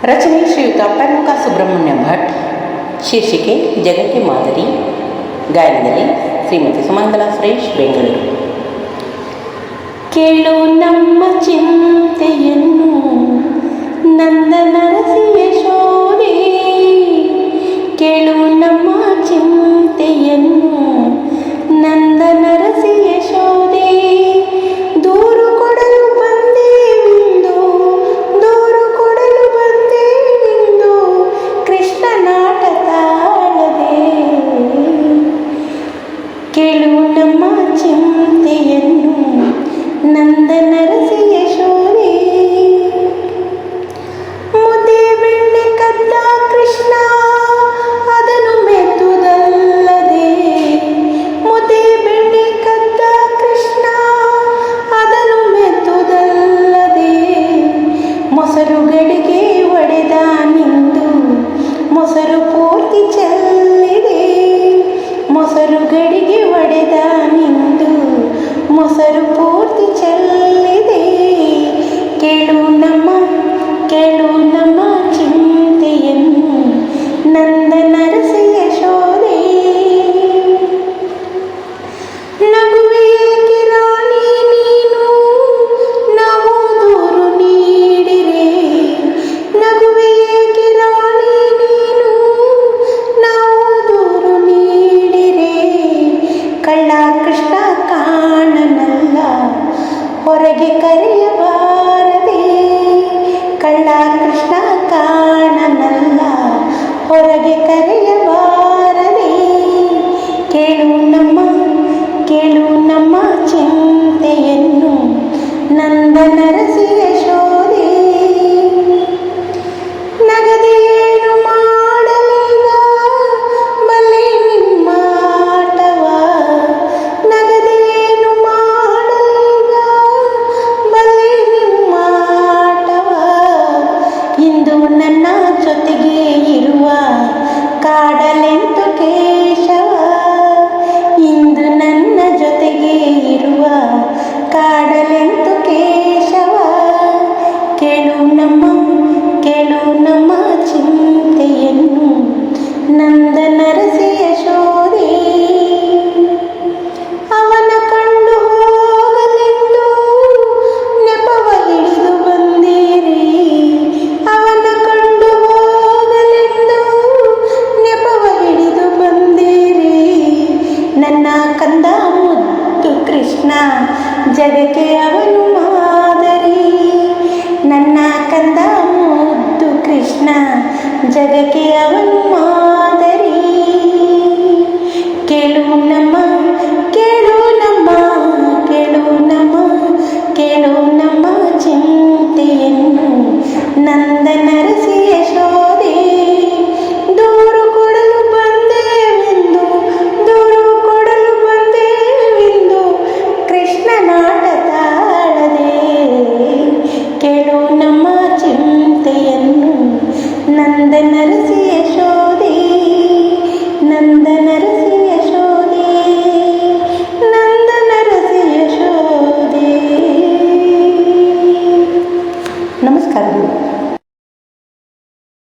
ರಚನೆ ಶ್ರೀಯುತ ಪನ್ಮುಖ ಸುಬ್ರಹ್ಮಣ್ಯ ಭಟ್. ಶೀರ್ಷಿಕೆ ಜಗಕ್ಕೆ ಮಾದರಿ. ಗಾಯನದಲ್ಲಿ ಶ್ರೀಮತಿ ಸುಮಂಗಲಾ ಸುರೇಶ್, ಬೆಂಗಳೂರು. ಕೇಳು ನಮ್ಮ ಚಿಂತೆಯನ್ನು ನಂದ ನರಸಿ ಯಶೋದೆ, ಕೇಳು ನಮ್ಮ ಚಿಂತೆಯನ್ನು ನಂದ ನರಸಿ ಯಶೋದೆ. ದೂರು ಕೊಡಲು ಬಂದೇವಿಂದು, ದೂರು ಕೊಡಲು ಬಂದೇವಿಂದು, ಕೃಷ್ಣನಾಟ ತಾಳದೆ. ಕೇಳು ನಮ್ಮ ಚಿಂತೆಯನ್ನು ನಂದ ನರಸಿ ಯಶೋದೆ. ಮುದ್ದೆ ಬೆಣ್ಣೆ ಕದ್ದ ಕೃಷ್ಣ ಅದನ್ನು ಮೆತ್ತುದಲ್ಲದೆ, ಮುದ್ದೆ ಬೆಣ್ಣೆ ಕದ್ದ ಕೃಷ್ಣ ಅದನ್ನು ಮೆತ್ತುದಲ್ಲದೆ. ಮೊಸರು ಗಡಿಗೆ ಒಡೆದ ನಿಂದು ಮೊಸರು ಪೂರ್ತಿ ಚೆಲ್ಲಿದೆ, ಮೊಸರು ಗಡಿಗೆ ಒಡೆದ ನಿಂದು ಮೊಸರು ಪೂರ್ತಿ ಚೆಲ್ಲಿದೆ. ಕೇಳು ನಮ್ಮ ಚಿಂತೆಯನ್ನು ನಂದ ನರಸಿ ಯಶೋದೆ. ನಗುವೆ ಏಕೆ ರಾಣಿ ನೀನು ನಾವು ದೂರು ನೀಡಿರೆ, ನಗುವೆ ಏಕೆ ರಾಣಿ ನೀನು ನಾವು ದೂರು ನೀಡಿರೆ. ಕಳ್ಳ ಕೃಷ್ಣ ಕಾಣನಲ್ಲ ಹೊರಗೆ ಕರೆಯಬಾರದೆ, ಕಳ್ಳ ಕೃಷ್ಣ ಕಾಣನಲ್ಲ ಹೊರಗೆ ಕರೆಯಬಾರದೆ. ಕೇಳು ನಮ್ಮ ಚಿಂತೆಯನ್ನು ನಂದ ನರಸಿ ಯಶೋದೆ. ನಗದೇನು ಮಾಡಲಿಲ್ಲ ಬಲ್ಲೆ ನಿಮ್ಮ ಆಟವ, ನಗದೇನು ಮಾಡಲಿಲ್ಲ ಬಲ್ಲೆ ನಿಮ್ಮ ಆಟವ. ಇಂದು ನನ್ನ ಜೊತೆಗೆ ಇರುವ ಕಾಡಲೆಂತು ಕೇಶವ, ಇಂದು ನನ್ನ ಜೊತೆಗೆ ಇರುವ ಕಾಡಲೆಂತು ಕೇಶವ. ಕೇಳು ನಮ್ಮ ಚಿಂತೆಯನ್ನು ನಂದ ನರಸಿ